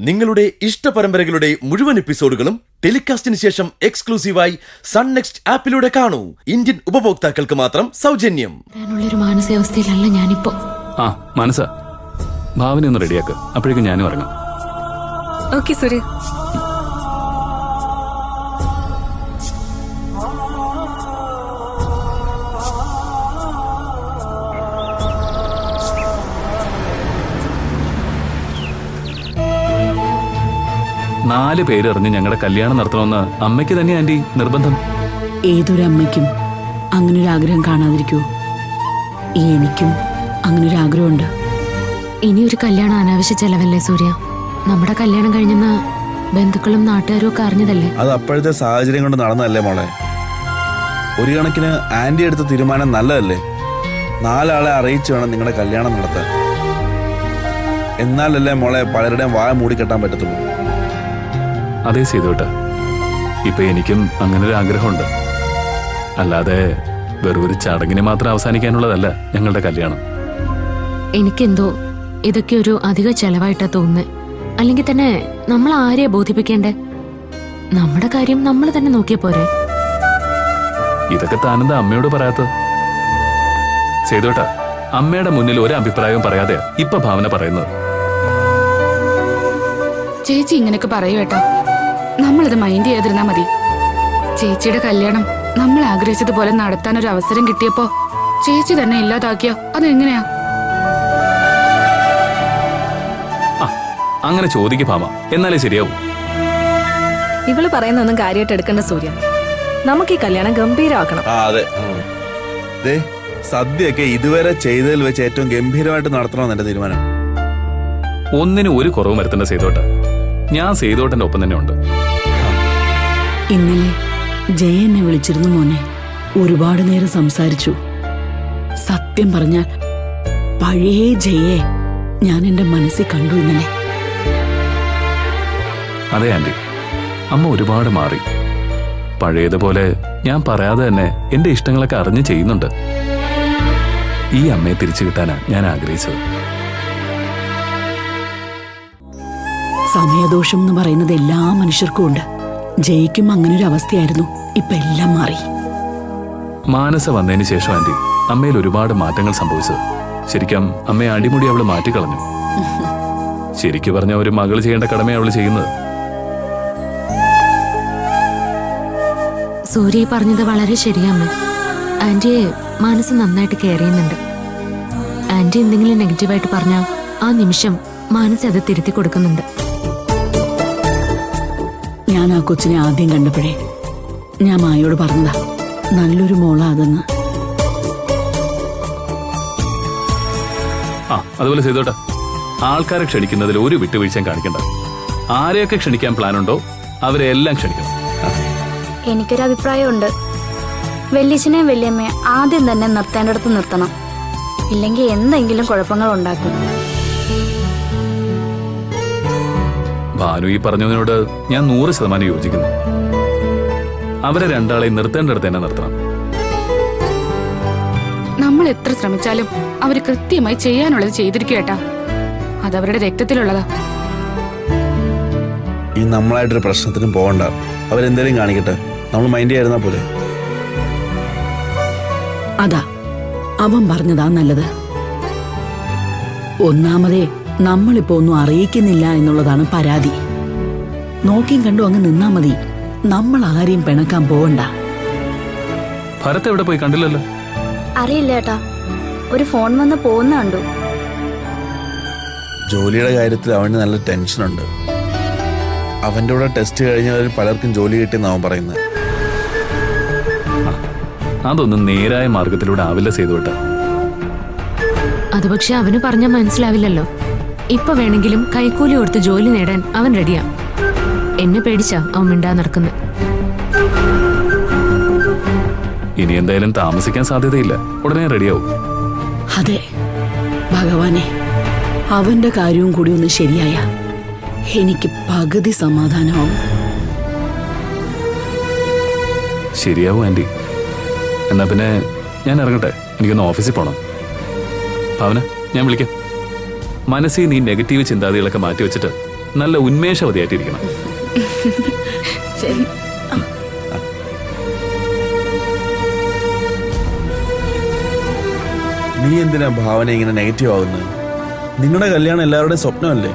നിങ്ങളുടെ ഇഷ്ട പരമ്പരകളുടെ മുഴുവൻ എപ്പിസോഡുകളും ടെലികാസ്റ്റിന് ശേഷം എക്സ്ക്ലൂസീവായി സൺ നെക്സ്റ്റ് ആപ്പിലൂടെ കാണൂ. ഇന്ത്യൻ ഉപഭോക്താക്കൾക്ക് മാത്രം സൗജന്യം. ഒരു മാനസികാവസ്ഥയിലല്ല ഞാനിപ്പോ. മനസ്സാ, ഭാവന ഒന്ന് റെഡിയാക്ക്, അപ്പോഴേക്കും ഞാനും ഇറങ്ങാം. ഓക്കെ സൂര്യ. നാല് പേരറിഞ്ഞ് ഞങ്ങളുടെ കല്യാണം നടത്തണമെന്ന് അമ്മയ്ക്ക് തന്നെ ആന്റി നിർബന്ധം. ഏതൊരു അമ്മയ്ക്കും അങ്ങനൊരു ആഗ്രഹം കാണാതിരിക്കുവോ? എനിക്കും അങ്ങനൊരു ആഗ്രഹമുണ്ട്. ഇനിയൊരു കല്യാണം അനാവശ്യ ചെലവല്ലേ സൂര്യ? നമ്മുടെ കല്യാണം കഴിഞ്ഞെന്ന് ബന്ധുക്കളും നാട്ടുകാരും ഒക്കെ അറിഞ്ഞതല്ലേ? അത് അപ്പോഴത്തെ സാഹചര്യം കൊണ്ട് നടന്നതല്ലേ മോളെ. ഒരു കണക്കിന് ആന്റി എടുത്ത തീരുമാനം നല്ലതല്ലേ. 4 ആളെ അറിയിച്ചു വേണം നിങ്ങളുടെ കല്യാണം നടത്താൻ. എന്നാലല്ലേ മോളെ പലരുടെയും വായ മൂടിക്കെട്ടാൻ പറ്റത്തുള്ളൂ. അതേ ചെയ്തോട്ടെ, ഇപ്പൊ എനിക്കും അങ്ങനൊരു ആഗ്രഹമുണ്ട്. അല്ലാതെ വെറും ഒരു ചടങ്ങിന് മാത്രം അവസാനിക്കാനുള്ളതല്ല ഞങ്ങളുടെ കല്യാണം. എനിക്കെന്തോ ഇതൊക്കെ ഒരു അധിക ചെലവായിട്ടാ തോന്നുന്നത്. അല്ലെങ്കിൽ തന്നെ നമ്മൾ ആരെയാ ബോധിപ്പിക്കേണ്ടേ? നമ്മുടെ കാര്യം നമ്മൾ തന്നെ നോക്കിയ പോരെ? ഇതൊക്കെ താനെന്താ അമ്മയോട് പറയാത്തത്? ചെയ്തോട്ടെ, അമ്മയുടെ മുന്നിൽ ഒരു അഭിപ്രായവും പറയാതെ ഇപ്പൊ ഭാവന പറയുന്നത്. ചേച്ചി ഇങ്ങനെയൊക്കെ പറയൂ ഏട്ടാ. നമ്മളിത് മൈൻഡ് ചെയ്യാതിരുന്നാ മതി. ചേച്ചിയുടെ കല്യാണം നമ്മൾ ആഗ്രഹിച്ചതുപോലെ നടത്താൻ ഒരു അവസരം കിട്ടിയപ്പോ ചേച്ചി തന്നെ ഇല്ലാതാക്കിയോ? അതെങ്ങനെയാ? അങ്ങനെ ചോദിക്ക് ഭാമ, എന്നാലേ ശരിയാവും. ഇവള് പറയുന്നൊന്നും കാര്യമായിട്ട് എടുക്കേണ്ട സൂര്യ. നമുക്ക് ഈ കല്യാണം ഗംഭീരമാക്കണം. അതെ, സദ്യയൊക്കെ ഇതുവരെ ചെയ്തതിൽ വെച്ച് ഏറ്റവും ഗംഭീരമായിട്ട് നടത്തണമെന്ന് എന്റെ തീരുമാനം. ഒന്നിനും ഒരു കുറവും വരുത്തേണ്ട ചെയ്തോട്ടെ. ഞാൻ ചെയ്തോട്ടന്റെ ഒപ്പം തന്നെ ഉണ്ട്. ഇന്നലെ ജയ എന്നെ വിളിച്ചിരുന്നു മോനെ. ഒരുപാട് നേരം സംസാരിച്ചു. സത്യം പറഞ്ഞാൽ പഴയ ജയെ ഞാൻ എന്റെ മനസ്സിൽ കണ്ടു ഇന്നലെ. അതെ ആന്റി, അമ്മ ഒരുപാട് മാറി. പഴയതുപോലെ ഞാൻ പറയാതെ തന്നെ എന്റെ ഇഷ്ടങ്ങളൊക്കെ അറിഞ്ഞ് ചെയ്യുന്നുണ്ട്. ഈ അമ്മയെ തിരിച്ചു കിട്ടാനാ ഞാൻ ആഗ്രഹിച്ചത്. സമയദോഷം എന്ന് പറയുന്നത് എല്ലാ മനുഷ്യർക്കും ഉണ്ട്. ജയിക്കും അങ്ങനൊരു അവസ്ഥയായിരുന്നു. ഇപ്പൊ എല്ലാം മാറി. മാനസ വന്നതിന് ശേഷം ആന്റി അമ്മയിൽ ഒരുപാട് മാറ്റങ്ങൾ സംഭവിച്ചത്. ശരിക്കും അമ്മയെ അടിമുടി അവള് മാറ്റിക്കളഞ്ഞു. ശരിക്കു പറഞ്ഞ ഒരു മകൾ ചെയ്യേണ്ട കടമ അവള് ചെയ്യുന്നത്. സൂര്യ പറഞ്ഞത് വളരെ ശരിയമ്മ. ആന്റിയെ മനസ്സ് നന്നായിട്ട് കെയർ ചെയ്യുന്നുണ്ട്. ആന്റി എന്തെങ്കിലും നെഗറ്റീവായിട്ട് പറഞ്ഞാൽ ആ നിമിഷം മനസ്സ് അത് തിരുത്തി കൊടുക്കുന്നുണ്ട്. ഞാൻ ആ കൊച്ചിനെ ആദ്യം കണ്ടപ്പോഴേ ഞാൻ മായോട് പറഞ്ഞതാ, നല്ലൊരു മോളാ അതെന്ന്. അതുപോലെ ചെയ്തോട്ടെ, ആൾക്കാരെ ക്ഷണിക്കുന്നതിൽ ഒരു വിട്ടുവീഴ്ചയും കാണിക്കണ്ട. ആരെയൊക്കെ ക്ഷണിക്കാൻ പ്ലാനുണ്ടോ അവരെ എല്ലാം ക്ഷണിക്കണം. എനിക്കൊരു അഭിപ്രായമുണ്ട്. വല്യച്ഛനെയും വല്യമ്മയെ ആദ്യം തന്നെ നിർത്തേണ്ടടുത്ത് നിർത്തണം. ഇല്ലെങ്കിൽ എന്തെങ്കിലും കുഴപ്പങ്ങൾ ഉണ്ടാക്കും. ഭാനു ഈ പറഞ്ഞതിനോട് ഞാൻ 100% യോജിക്കുന്നു. അവരെ രണ്ടാളെയും നിർത്തേണ്ടടുത്ത് തന്നെ നിർത്തണം. നമ്മൾ എത്ര ശ്രമിച്ചാലും അവര് കൃത്യമായി ചെയ്യാനുള്ളത് ചെയ്തിരിക്കേട്ടാ. അതവരുടെ രക്തത്തിലുള്ളതാ. ഈ നമ്മളായിട്ടൊരു പ്രശ്നത്തിനും പോകണ്ട. അവരെന്തേലും കാണിക്കട്ടെ, നമ്മൾ മൈൻഡ് ചെയ്യായിരുന്നാ പോലെ. അതാ അവൻ പറഞ്ഞതാ നല്ലത്. ഒന്നാമതേ നമ്മളിപ്പോ ഒന്നും അറിയിക്കുന്നില്ല എന്നുള്ളതാണ് പരാതി. നോക്കിയും കണ്ടു അങ്ങ് നിന്നാ മതി. നമ്മൾ ആരെയും പിണക്കാൻ പോവണ്ട. ഭരത് എവിടെ പോയി? കണ്ടില്ലല്ലോ. അറിയില്ല ഏട്ടാ, ഒരു ഫോൺ വന്ന് പോകുന്ന കണ്ടു. ജോലിയുടെ കാര്യത്തിൽ അവന് നല്ല ടെൻഷനുണ്ട്. അവന്റെ കൂടെ ടെസ്റ്റ് കഴിഞ്ഞവരിൽ പലർക്കും ജോലി കിട്ടിയെന്ന് അവൻ പറയുന്നത്. അതൊന്നും നേരായ മാർഗത്തിലൂടെ ആവില്ല ചെയ്തോട്ടെ. അത് പക്ഷെ അവന് പറഞ്ഞാൽ മനസ്സിലാവില്ലല്ലോ. ഇപ്പൊ വേണമെങ്കിലും കൈക്കൂലി കൊടുത്ത് ജോലി നേടാൻ അവൻ റെഡിയാ. എന്നെ പേടിച്ചാ അവൻ മിണ്ടാ നടക്കുന്നത്. ഇനി എന്തായാലും താമസിക്കാൻ സാധ്യതയില്ല. ഉടനെ റെഡിയാവും. അതെ ഭഗവാനെ, അവന്റെ കാര്യവും കൂടി ഒന്ന് ശരിയായ എനിക്ക് പകുതി സമാധാനമാവും. ശരിയാവും ആന്റി. എന്നാ പിന്നെ ഞാൻ ഇറങ്ങട്ടെ, എനിക്കൊന്ന് ഓഫീസിൽ പോണം. ഭാവന, ഞാൻ വിളിക്കാം. മനസ്സിൽ നീ നെഗറ്റീവ് ചിന്താഗതികളൊക്കെ മാറ്റി വെച്ചിട്ട് നല്ല ഉന്മേഷവതിയായിട്ടിരിക്കണം. ശരി. നീ എന്തിനാ ഭാവന ഇങ്ങനെ നെഗറ്റീവ് ആവുന്നത്? നിങ്ങളുടെ കല്യാണം എല്ലാവരുടെയും സ്വപ്നമല്ലേ?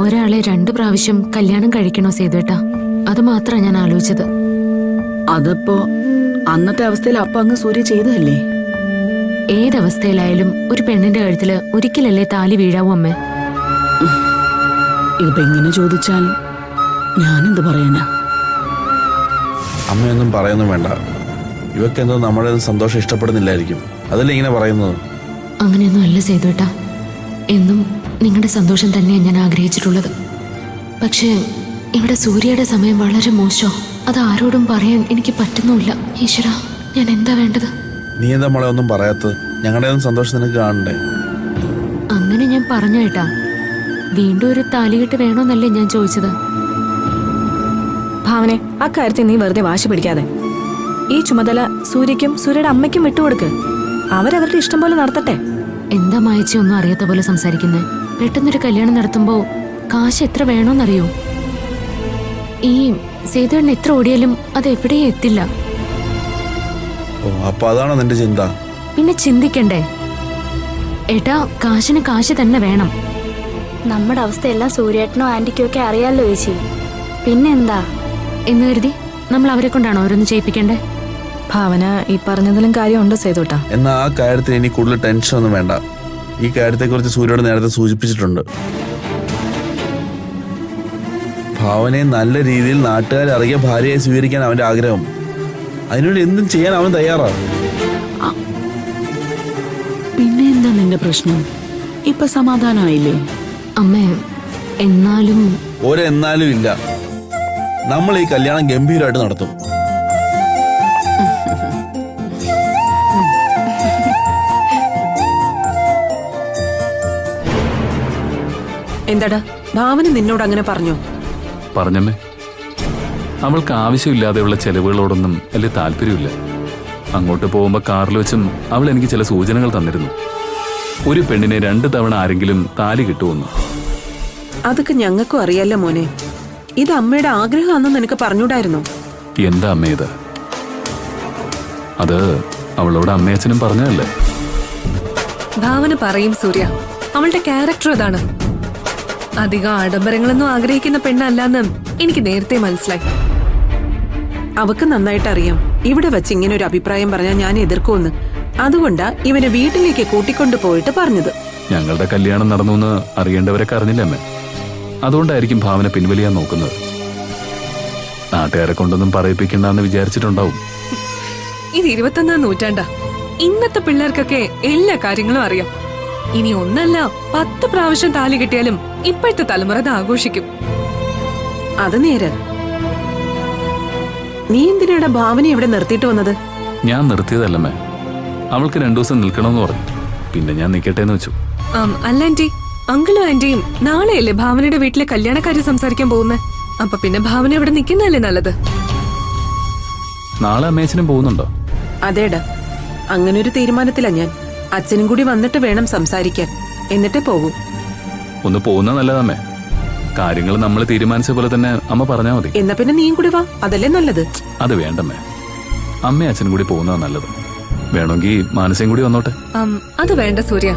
ഒരാളെ 2 പ്രാവശ്യം കല്യാണം കഴിക്കണോ സേതുവേട്ടാ? അത് മാത്രമാണ് ഞാൻ ആലോചിച്ചത്. അതിപ്പോ അന്നത്തെ അവസ്ഥയിൽ അപ്പ അങ്ങ് സൂര്യ ചെയ്തതല്ലേ? ഏതവസ്ഥയിലായാലും ഒരു പെണ്ണിന്റെ കഴുത്തില് ഒരിക്കലല്ലേ താലി വീഴാവൂ അമ്മേ. ഇതിപ്പോ എങ്ങനെ ചോദിച്ചാൽ ഞാനെന്ത് പറയാനാ? അമ്മയൊന്നും പറയൊന്നും വേണ്ട. ഇവക്കെന്തോ നമ്മുടെ സന്തോഷം ഇഷ്ടപ്പെടുന്നില്ലായിരിക്കും, അതല്ലേ ഇങ്ങനെ പറയുന്നത്. അങ്ങനെയൊന്നും അല്ല സേതുവേട്ടാ. എന്നും നിങ്ങളുടെ സന്തോഷം തന്നെയാണ് ഞാൻ ആഗ്രഹിച്ചിട്ടുള്ളത്. പക്ഷേ ഇവിടെ സൂര്യയുടെ സമയം വളരെ മോശം. അത് ആരോടും പറയാൻ എനിക്ക് പറ്റുന്നുമില്ല. ഈശ്വര, ഞാൻ എന്താ വേണ്ടത്? നീ എന്താ മോളെ ഒന്നും പറയാത്തത്? ഞങ്ങളുടെ ഒന്നും സന്തോഷം നിനക്ക് കാണണ്ടേ? അങ്ങനെ ഞാൻ പറഞ്ഞു കേട്ടാ. വീണ്ടും ഒരു താലികെട്ട് വേണോന്നല്ലേ ഞാൻ ചോദിച്ചത്. ഭാവനെ, അക്കാര്യത്തിൽ നീ വെറുതെ വാശി പിടിക്കാതെ. ഈ ചുമതല സൂര്യയ്ക്കും സൂര്യയുടെ അമ്മയ്ക്കും വിട്ടുകൊടുക്ക്. അവരവരുടെ ഇഷ്ടം പോലെ നടത്തട്ടെ. എന്താ മായച്ചി ഒന്നും അറിയാത്ത പോലെ സംസാരിക്കുന്നേ? പെട്ടെന്നൊരു കല്യാണം നടത്തുമ്പോ കാശ് എത്ര വേണോന്നറിയോ? ഈ സേതുവേട്ടൻ എത്ര ഓടിയാലും അത് എവിടെയും എത്തില്ല. ഓ, അപ്പൊ അതാണോ നിന്റെ ചിന്ത? പിന്നെ ചിന്തിക്കണ്ടേ ഏട്ടാ? കാശിന് കാശ് തന്നെ വേണം. നമ്മുടെ അവസ്ഥയെല്ലാം സൂര്യേട്ടനോ ആന്റിക്കോ ഒക്കെ അറിയാലോ ചേച്ചി. പിന്നെന്താ എന്ന് കരുതി നമ്മൾ അവരെ കൊണ്ടാണോ ഓരോന്ന് ചെയ്യിപ്പിക്കണ്ടേ? ഭാവന ഈ പറഞ്ഞതിലും കാര്യമുണ്ട് സേതുട്ടാ. എന്നാ ആ കാര്യത്തിൽ ഇനി കൂടുതൽ ടെൻഷൻ ഒന്നും വേണ്ട. ഈ കാര്യത്തെക്കുറിച്ച് സൂര്യയോട് നേരത്തെ സൂചിപ്പിച്ചിട്ടുണ്ട്. ഭാവനയെ നല്ല രീതിയിൽ നാട്ടുകാർ അറിയ ഭാര്യയെ സ്വീകരിക്കാൻ അവന്റെ ആഗ്രഹം. അതിനുവേണ്ടി എന്തും ചെയ്യാൻ അവൻ തയ്യാറാണ്. പിന്നെ എന്താ നിന്റെ പ്രശ്നം? ഇപ്പൊ സമാധാനമായില്ലേ? അമ്മേ, എന്നാലും ഒരെന്നാലും ഇല്ല. നമ്മൾ ഈ കല്യാണം ഗംഭീരമായിട്ട് നടത്തും. എന്താടാ ഭാവന നിന്നോട് അങ്ങനെ പറഞ്ഞോ? പറഞ്ഞമ്മേ, അവൾക്ക് ആവശ്യമില്ലാതെയുള്ള ചെലവുകളോടൊന്നും വലിയ താല്പര്യമില്ല. അങ്ങോട്ട് പോകുമ്പോൾ കാറിൽ വെച്ചും അവൾ എനിക്ക് ചില സൂചനകൾ തന്നിരുന്നു. ഒരു പെണ്ണിനെ 2 തവണ ആരെങ്കിലും താലി കിട്ടുമെന്ന്. അതൊക്കെ ഞങ്ങൾക്കും അറിയാലോ മോനെ. ഇത് അമ്മയുടെ ആഗ്രഹമാണെന്ന് നിനക്ക് പറഞ്ഞൂടായിരുന്നോ? എന്താ അമ്മ ഇത്? അത് അവളോട് അമ്മയച്ഛനും പറഞ്ഞതല്ലേ? ഭാവന പറയും സൂര്യ, അവളുടെ ക്യാരക്ടർ അതാണ്. അധികം ആഡംബരങ്ങളൊന്നും ആഗ്രഹിക്കുന്ന പെണ്ണല്ലാന്ന് എനിക്ക് നേരത്തെ മനസ്സിലായി. അവക്ക് നന്നായിട്ട് അറിയാം ഇവിടെ വെച്ച് ഇങ്ങനെ ഒരു അഭിപ്രായം പറഞ്ഞാൽ ഞാൻ എതിർക്കുമെന്ന്. അതുകൊണ്ടാ ഇവനെ വീട്ടിലേക്ക് കൂട്ടിക്കൊണ്ടു പോയിട്ട് പറഞ്ഞത്. ഞങ്ങളുടെ കല്യാണം നടന്നു എന്ന് അറിയേണ്ടവരൊക്കെ അറിഞ്ഞില്ല അമ്മേ. അതുകൊണ്ടായിരിക്കും ഭാവന പിൻവലിയാൻ നോക്കുന്നത്. നാട്ടുകാരെ കൊണ്ടൊന്നും പറയിപ്പിക്കണ്ടെന്ന് വിചാരിച്ചിട്ടുണ്ടാവും. ഇത് 21-ാം നൂറ്റാണ്ടാ. ഇന്നത്തെ പിള്ളേർക്കൊക്കെ എല്ലാ കാര്യങ്ങളും അറിയാം. ഇനി ഒന്നല്ല 10 പ്രാവശ്യം താലി കിട്ടിയാലും ഇപ്പോഴത്തെ തലമുറ അത് ആഘോഷിക്കും. അത് നേരെ. നീ എന്തിനാടാ ഭാവന ഇവിടെ നിർത്തിയിട്ട് വന്നത്? ഞാൻ നിർത്തിയതല്ലമ്മേ. അവൾക്ക് 2 ദിവസം നിൽക്കണമെന്ന് പറഞ്ഞു. പിന്നെ ഞാൻ നിൽക്കട്ടെ എന്ന് വെച്ചു. അല്ല ആന്റി, അങ്കിളും ആന്റിയും നാളെയല്ലേ ഭാവനയുടെ വീട്ടിലെ കല്യാണക്കാര്യം സംസാരിക്കാൻ പോകുന്നത്. അപ്പൊ പിന്നെ ഭാവന ഇവിടെ നിൽക്കുന്നതല്ലേ നല്ലത്? നാളെ അമ്മയച്ഛനും പോകുന്നുണ്ടോ? അതേടാ, അങ്ങനെ ഒരു തീരുമാനത്തിലാ ഞാൻ. അച്ഛനും കൂടി വന്നിട്ട് വേണം സംസാരിക്കാൻ, എന്നിട്ടേ പോകൂ. ഒന്ന് പോകുന്ന നല്ലതമ്മേ. കാര്യങ്ങൾ നമ്മൾ തീരുമാനിച്ച പോലെ തന്നെ അമ്മ പറഞ്ഞാൽ മതി. എന്നാ പിന്നെ നീയും കൂടി വാ, അതല്ലേ നല്ലത്. അത് വേണ്ടമ്മേ. അമ്മയും അച്ഛനും കൂടി പോകുന്നതാണ് നല്ലത്. വേണമെങ്കിൽ മാനസയും കൂടി വന്നോട്ടെ. അത് വേണ്ട സൂര്യ.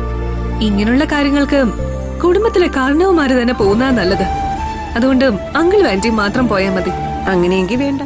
ഇങ്ങനെയുള്ള കാര്യങ്ങൾക്ക് കുടുംബത്തിലെ കാരണവന്മാര് തന്നെ പോകുന്നതാണ് നല്ലത്. അതുകൊണ്ട് അങ്കിളും ആന്റിയും മാത്രം പോയാൽ മതി. അങ്ങനെയെങ്കിൽ വേണ്ട.